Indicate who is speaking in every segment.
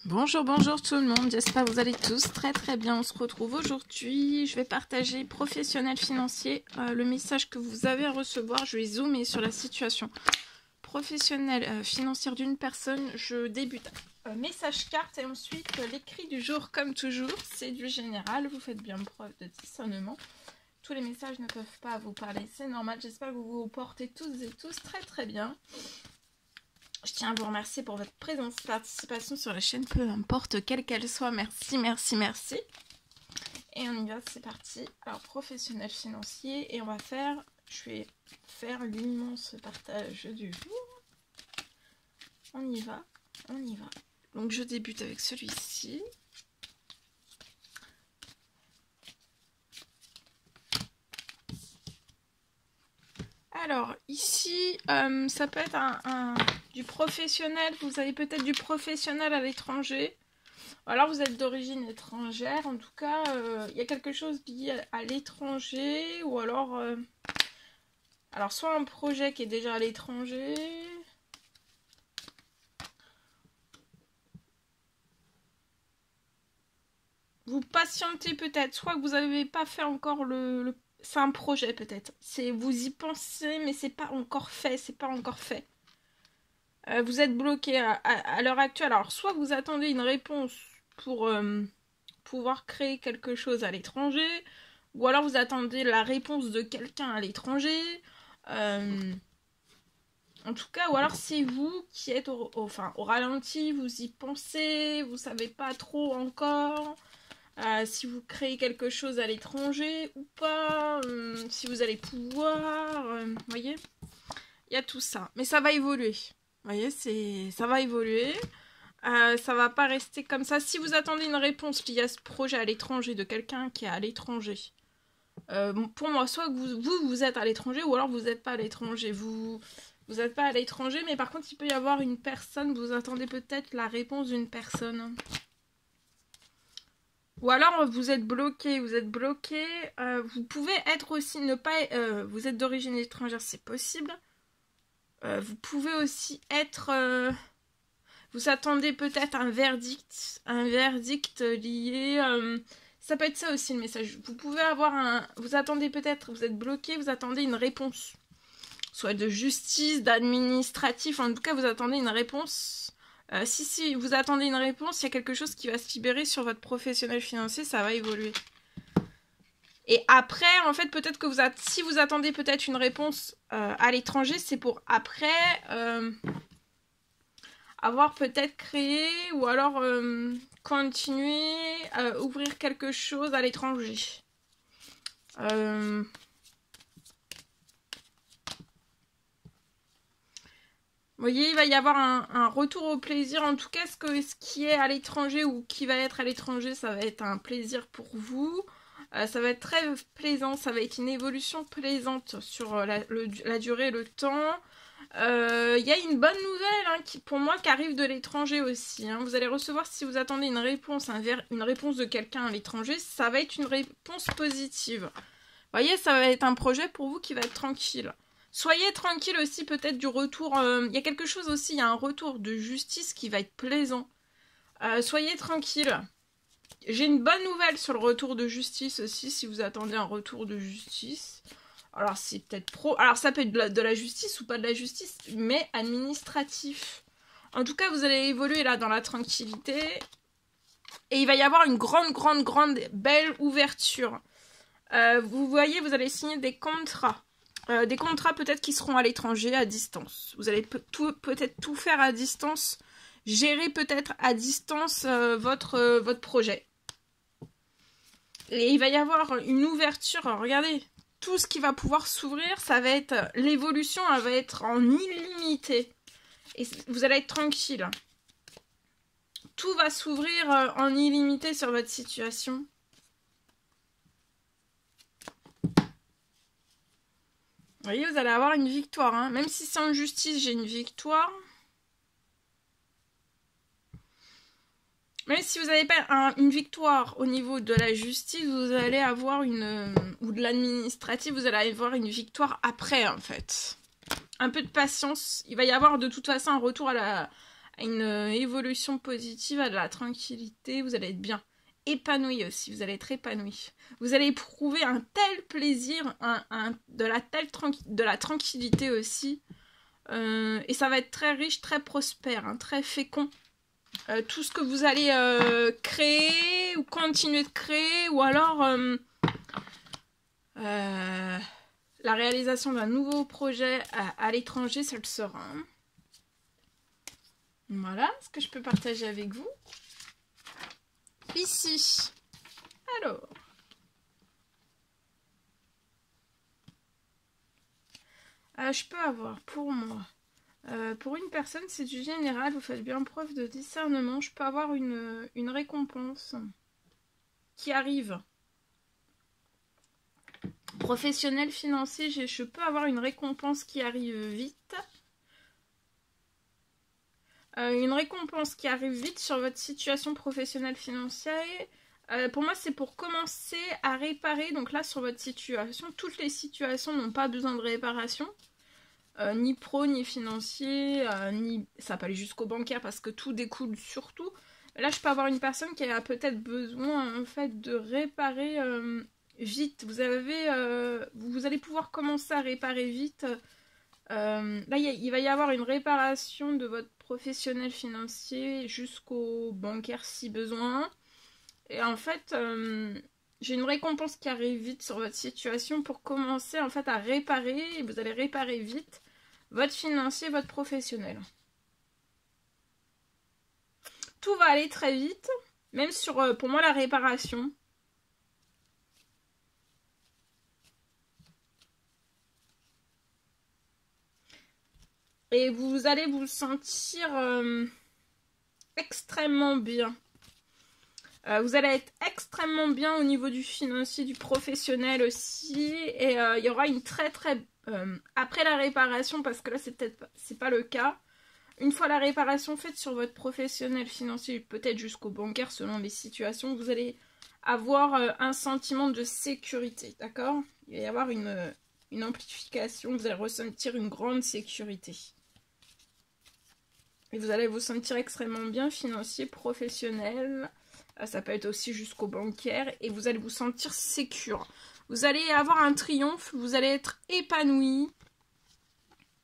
Speaker 1: Bonjour, bonjour tout le monde, j'espère que vous allez tous très bien. On se retrouve aujourd'hui, je vais partager professionnel financier, le message que vous avez à recevoir. Je vais zoomer sur la situation professionnelle financière d'une personne. Je débute message carte et ensuite l'écrit du jour comme toujours, c'est du général. Vous faites bien preuve de discernement. Tous les messages ne peuvent pas vous parler, c'est normal. J'espère que vous vous portez toutes et tous très bien. Je tiens à vous remercier pour votre présence, participation sur la chaîne, peu importe quelle qu'elle soit. Merci. Et on y va, c'est parti. Alors, professionnel financier, et on va faire, je vais faire l'immense partage du jour. On y va. Donc, je débute avec celui-ci. Alors, ici, ça peut être du professionnel. Vous avez peut-être du professionnel à l'étranger. Alors, vous êtes d'origine étrangère. En tout cas, il y a quelque chose lié à l'étranger. Ou alors, soit un projet qui est déjà à l'étranger. Vous patientez peut-être. Soit que vous n'avez pas fait encore c'est un projet peut-être. Vous y pensez, mais c'est pas encore fait. Vous êtes bloqué à l'heure actuelle. Alors, soit vous attendez une réponse pour pouvoir créer quelque chose à l'étranger, ou alors vous attendez la réponse de quelqu'un à l'étranger. En tout cas, ou alors c'est vous qui êtes au ralenti, vous y pensez, vous savez pas trop encore. Si vous créez quelque chose à l'étranger ou pas, si vous allez pouvoir, vous voyez, il y a tout ça, mais ça va évoluer, vous voyez, ça va évoluer, ça va pas rester comme ça. Si vous attendez une réponse liée à ce projet à l'étranger de quelqu'un qui est à l'étranger, pour moi, soit que vous êtes à l'étranger, ou alors vous n'êtes pas à l'étranger, vous n'êtes pas à l'étranger, mais par contre il peut y avoir une personne, vous attendez peut-être la réponse d'une personne. Ou alors vous êtes bloqué, vous pouvez être aussi, vous êtes d'origine étrangère, c'est possible. Vous pouvez aussi être, vous attendez peut-être un verdict lié, ça peut être ça aussi le message. Vous pouvez avoir vous attendez peut-être, vous êtes bloqué, vous attendez une réponse. Soit de justice, d'administratif, en tout cas vous attendez une réponse. Si vous attendez une réponse, il y a quelque chose qui va se libérer sur votre professionnel financier, ça va évoluer. Et après, en fait, peut-être que si vous attendez peut-être une réponse à l'étranger, c'est pour après avoir peut-être créé ou alors continuer à ouvrir quelque chose à l'étranger. Vous voyez, il va y avoir un retour au plaisir. En tout cas, ce qui est à l'étranger ou qui va être à l'étranger, ça va être un plaisir pour vous. Ça va être très plaisant. Ça va être une évolution plaisante sur la durée, le temps. Il y a une bonne nouvelle pour moi qui arrive de l'étranger aussi. Vous allez recevoir, si vous attendez une réponse de quelqu'un à l'étranger, ça va être une réponse positive. Vous voyez, ça va être un projet pour vous qui va être tranquille. Soyez tranquille aussi peut-être du retour. Il y a quelque chose aussi, il y a un retour de justice qui va être plaisant. Soyez tranquille. J'ai une bonne nouvelle sur le retour de justice aussi, si vous attendez un retour de justice. Alors c'est peut-être alors ça peut être de la justice ou pas de la justice, mais administratif. En tout cas, vous allez évoluer là dans la tranquillité. Et il va y avoir une grande, belle ouverture. Vous voyez, vous allez signer des contrats. Des contrats peut-être qui seront à l'étranger, à distance. Vous allez peut-être tout faire à distance. Gérer peut-être à distance votre projet. Et il va y avoir une ouverture. Regardez, tout ce qui va pouvoir s'ouvrir, ça va être... L'évolution, elle va être en illimité. Et vous allez être tranquille. Tout va s'ouvrir en illimité sur votre situation. Vous voyez, vous allez avoir une victoire. Même si c'est en justice, j'ai une victoire. Même si vous n'avez pas une victoire au niveau de la justice, vous allez avoir ou de l'administratif, vous allez avoir une victoire après, en fait. Un peu de patience. Il va y avoir de toute façon un retour à à une évolution positive, à de la tranquillité. Vous allez être bien épanoui aussi, vous allez être épanoui. Vous allez éprouver un tel plaisir, de la tranquillité aussi. Et ça va être très riche, très prospère, hein, très fécond. Tout ce que vous allez créer ou continuer de créer, ou alors la réalisation d'un nouveau projet à l'étranger, ça le sera. Hein. Voilà ce que je peux partager avec vous. Ici. Alors. Je peux avoir pour moi. Pour une personne, c'est du général, vous faites bien preuve de discernement. Je peux avoir une récompense qui arrive. Professionnel, financier, je peux avoir une récompense qui arrive vite. Une récompense qui arrive vite sur votre situation professionnelle financière. Pour moi, c'est pour commencer à réparer. Donc là, sur votre situation, toutes les situations n'ont pas besoin de réparation. Ni pro, ni financier, ni... ça peut aller jusqu'au bancaire parce que tout découle sur tout. Là, je peux avoir une personne qui a peut-être besoin, en fait, de réparer vite. Vous allez pouvoir commencer à réparer vite. Là, il va y avoir une réparation de votre professionnel financier jusqu'au bancaire si besoin. Et en fait, j'ai une récompense qui arrive vite sur votre situation pour commencer en fait à réparer. Et vous allez réparer vite votre financier, votre professionnel. Tout va aller très vite, même sur, pour moi, la réparation. Et vous allez vous sentir extrêmement bien. Vous allez être extrêmement bien au niveau du financier, du professionnel aussi. Et il y aura une très après la réparation, parce que là c'est pas le cas. Une fois la réparation faite sur votre professionnel financier, peut-être jusqu'au bancaire selon les situations, vous allez avoir un sentiment de sécurité, d'accord? Il va y avoir une amplification, vous allez ressentir une grande sécurité. Et vous allez vous sentir extrêmement bien, financier, professionnel. Ça peut être aussi jusqu'au bancaire. Et vous allez vous sentir sécure. Vous allez avoir un triomphe. Vous allez être épanoui.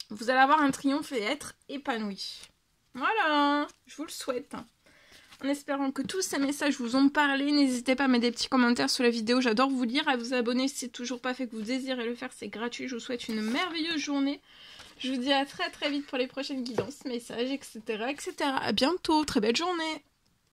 Speaker 1: Vous allez avoir un triomphe et être épanoui. Voilà. Je vous le souhaite. En espérant que tous ces messages vous ont parlé. N'hésitez pas à mettre des petits commentaires sous la vidéo. J'adore vous lire. À vous abonner si c'est toujours pas fait, que vous désirez le faire. C'est gratuit. Je vous souhaite une merveilleuse journée. Je vous dis à très vite pour les prochaines guidances, messages, etc. À bientôt. Très belle journée.